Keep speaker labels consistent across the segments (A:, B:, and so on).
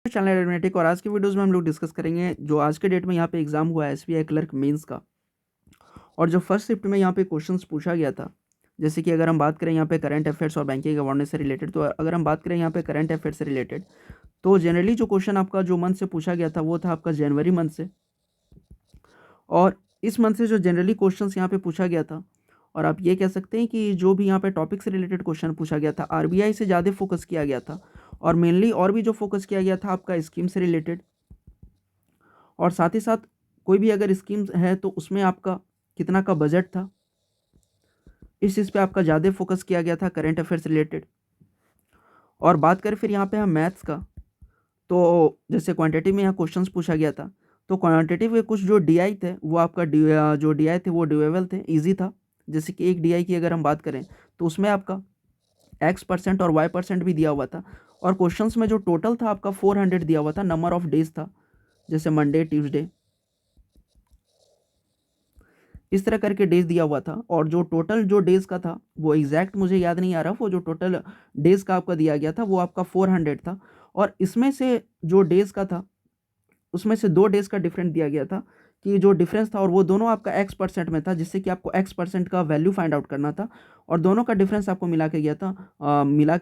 A: Channel एडमेटिक और आज की वीडियोस में हम लोग डिस्कस करेंगे जो आज के डेट में यहाँ पे एग्जाम हुआ है एसबीआई क्लर्क मेंस का। और जो फर्स्ट शिफ्ट में यहाँ पे क्वेश्चंस पूछा गया था, जैसे कि अगर हम बात करें यहाँ पे करंट अफेयर्स और बैंकिंग अवेयरनेस से रिलेटेड, तो अगर हम बात करें यहाँ पे करंट अफेयर्स से रिलेटेड, तो जनरली जो क्वेश्चन आपका जो मंथ से पूछा गया था वो था आपका जनवरी मंथ से। और इस मंथ से जो जनरली क्वेश्चन यहाँ पे पूछा गया था, और आप ये कह सकते हैं कि जो भी यहाँ पे टॉपिक से रिलेटेड क्वेश्चन पूछा गया था आरबीआई से ज़्यादा फोकस किया गया था। और मेनली और भी जो फोकस किया गया था आपका स्कीम से रिलेटेड, और साथ ही साथ कोई भी अगर स्कीम है तो उसमें आपका कितना का बजट था, इस चीज़ पे आपका ज़्यादा फोकस किया गया था करंट अफेयर्स रिलेटेड। और बात करें फिर यहाँ पे हम मैथ्स का, तो जैसे क्वांटिटी में यहाँ क्वेश्चंस पूछा गया था, तो क्वांटिटी के कुछ जो डीआई थे वो आपका जो डीआई थे वो ड्यूरेबल थे, इजी था। जैसे कि एक डीआई की अगर हम बात करें तो उसमें आपका x% और y% भी दिया हुआ था। और क्वेश्चंस में जो टोटल था आपका 400 दिया हुआ था, नंबर ऑफ डेज था, जैसे मंडे ट्यूसडे इस तरह करके डेज दिया हुआ था। और जो टोटल जो डेज का था वो एग्जैक्ट मुझे याद नहीं आ रहा, वो जो टोटल डेज का आपका दिया गया था वो आपका 400 था। और इसमें से जो डेज का था उसमें से 2 डेज का डिफरेंट दिया गया था, कि जो डिफरेंस था और वो दोनों आपका x% में था, जिससे कि आपको x% का वैल्यू फाइंड आउट करना था। और दोनों का डिफरेंस आपको मिला के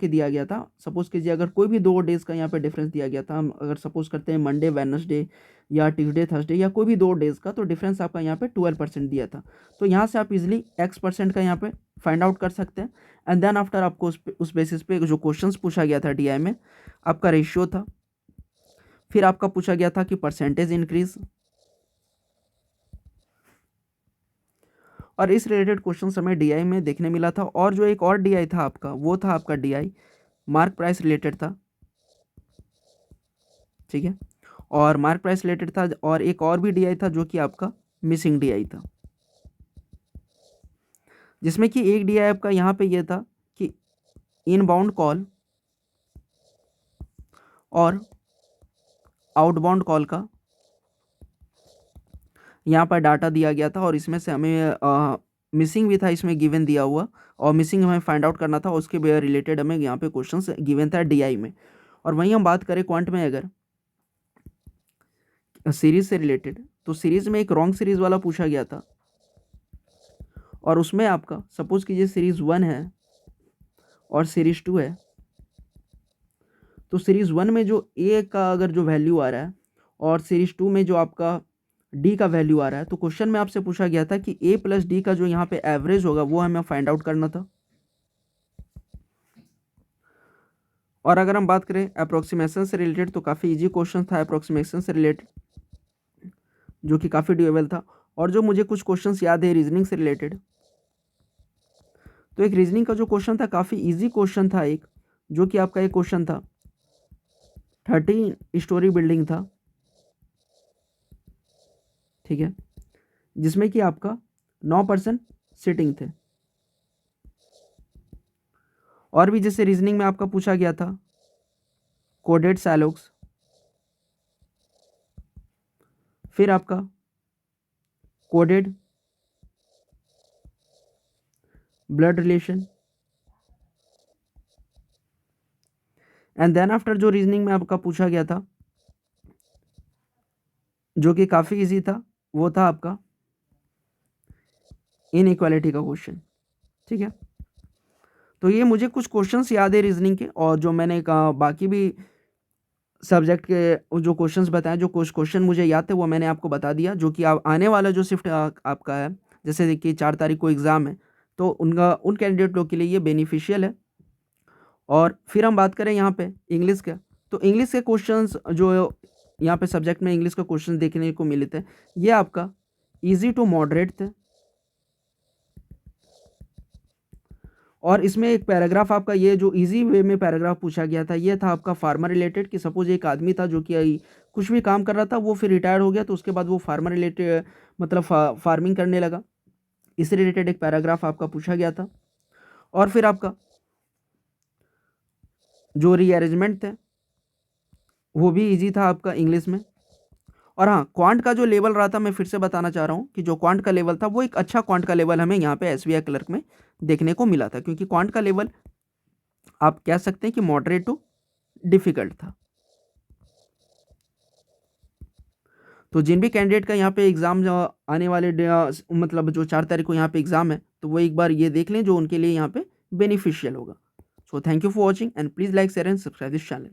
A: दिया गया था। सपोज कीजिए अगर कोई भी 2 डेज का यहाँ पे डिफरेंस दिया गया था, हम अगर सपोज करते हैं मंडे वेडनेसडे या ट्यूसडे थर्सडे या कोई भी 2 डेज का, तो डिफरेंस आपका यहाँ पे 12% दिया था। तो यहाँ से आप इजिली x% का यहाँ पे फाइंड आउट कर सकते हैं। एंड देन आफ्टर आपको उस बेसिस पे जो क्वेश्चंस पूछा गया था डीआई में, आपका रेशियो था। फिर आपका पूछा गया था कि परसेंटेज इंक्रीज, और इस रिलेटेड क्वेश्चन हमें डीआई में देखने मिला था। और जो एक और डीआई था आपका, वो था आपका डीआई मार्क प्राइस रिलेटेड था, ठीक है। और मार्क प्राइस रिलेटेड था, और एक और भी डीआई था जो कि आपका मिसिंग डीआई था, जिसमें कि एक डीआई आपका यहाँ पे ये था कि इनबाउंड कॉल और आउटबाउंड कॉल का यहाँ पर डाटा दिया गया था। और इसमें से हमें मिसिंग भी था इसमें गिवन दिया हुआ, और मिसिंग हमें फाइंड आउट करना था, उसके रिलेटेड हमें यहाँ पे क्वेश्चंस गिवन था डीआई में। और वहीं हम बात करें क्वांट में, अगर सीरीज से रिलेटेड, तो सीरीज में एक रॉन्ग सीरीज वाला पूछा गया था। और उसमें आपका सपोज कीजिए सीरीज 1 है और सीरीज 2 है, तो सीरीज 1 में जो ए का अगर जो वैल्यू आ रहा है और सीरीज 2 में जो आपका डी का वैल्यू आ रहा है, तो क्वेश्चन में आपसे पूछा गया था कि ए प्लस डी का जो यहाँ पे एवरेज होगा वो हमें फाइंड आउट करना था। और अगर हम बात करें अप्रोक्सीमेशन से रिलेटेड, तो काफ़ी इजी क्वेश्चन था अप्रोक्सीमेशन से रिलेटेड, जो कि काफ़ी ड्यूएबल था। और जो मुझे कुछ क्वेश्चंस याद है रीजनिंग से रिलेटेड, तो एक रीजनिंग का जो क्वेश्चन था काफ़ी इजी क्वेश्चन था एक, जो कि आपका एक क्वेश्चन था 13 स्टोरी बिल्डिंग था, ठीक है, जिसमें कि आपका 9% सिटिंग थे। और भी जैसे रीजनिंग में आपका पूछा गया था कोडेड सैलोक्स, फिर आपका coded blood relation, and then after जो रीजनिंग में आपका पूछा गया था जो कि काफ़ी इजी था, वो था आपका इनइक्वालिटी का क्वेश्चन, ठीक है। तो ये मुझे कुछ क्वेश्चंस याद है रीजनिंग के, और जो मैंने कहा बाकी भी सब्जेक्ट के जो क्वेश्चंस बताए, जो कुछ क्वेश्चन मुझे याद थे वो मैंने आपको बता दिया, जो कि आप आने वाला जो शिफ्ट आपका है, जैसे देखिए 4 तारीख को एग्ज़ाम है, तो उन कैंडिडेट लोग के लिए ये बेनिफिशियल है। और फिर हम बात करें यहाँ पे इंग्लिश का, तो इंग्लिश के क्वेश्चंस जो यहाँ पे सब्जेक्ट में इंग्लिश का क्वेश्चन देखने को मिले थे, ये आपका ईजी टू मॉडरेट थे। और इसमें एक पैराग्राफ आपका ये जो इजी वे में पैराग्राफ पूछा गया था, ये था आपका फार्मर रिलेटेड, कि सपोज एक आदमी था जो कि कुछ भी काम कर रहा था, वो फिर रिटायर हो गया, तो उसके बाद वो फार्मर रिलेटेड मतलब फार्मिंग करने लगा, इससे रिलेटेड एक पैराग्राफ आपका पूछा गया था। और फिर आपका जो रीअरेंजमेंट थे वो भी इजी था आपका इंग्लिश में। और हाँ, क्वांट का जो लेवल रहा था, मैं फिर से बताना चाह रहा हूँ कि जो क्वांट का लेवल था वो एक अच्छा क्वांट का लेवल हमें यहाँ पे एसबीआई क्लर्क में देखने को मिला था, क्योंकि क्वांट का लेवल आप कह सकते हैं कि मॉडरेट टू डिफिकल्ट था। तो जिन भी कैंडिडेट का यहाँ पे एग्ज़ाम आने वाले मतलब जो 4 तारीख को यहाँ पे एग्ज़ाम है, तो वो एक बार ये देख लें जो उनके लिए यहाँ पे बेनिफिशियल होगा। So thank you for watching and please like share and subscribe this channel.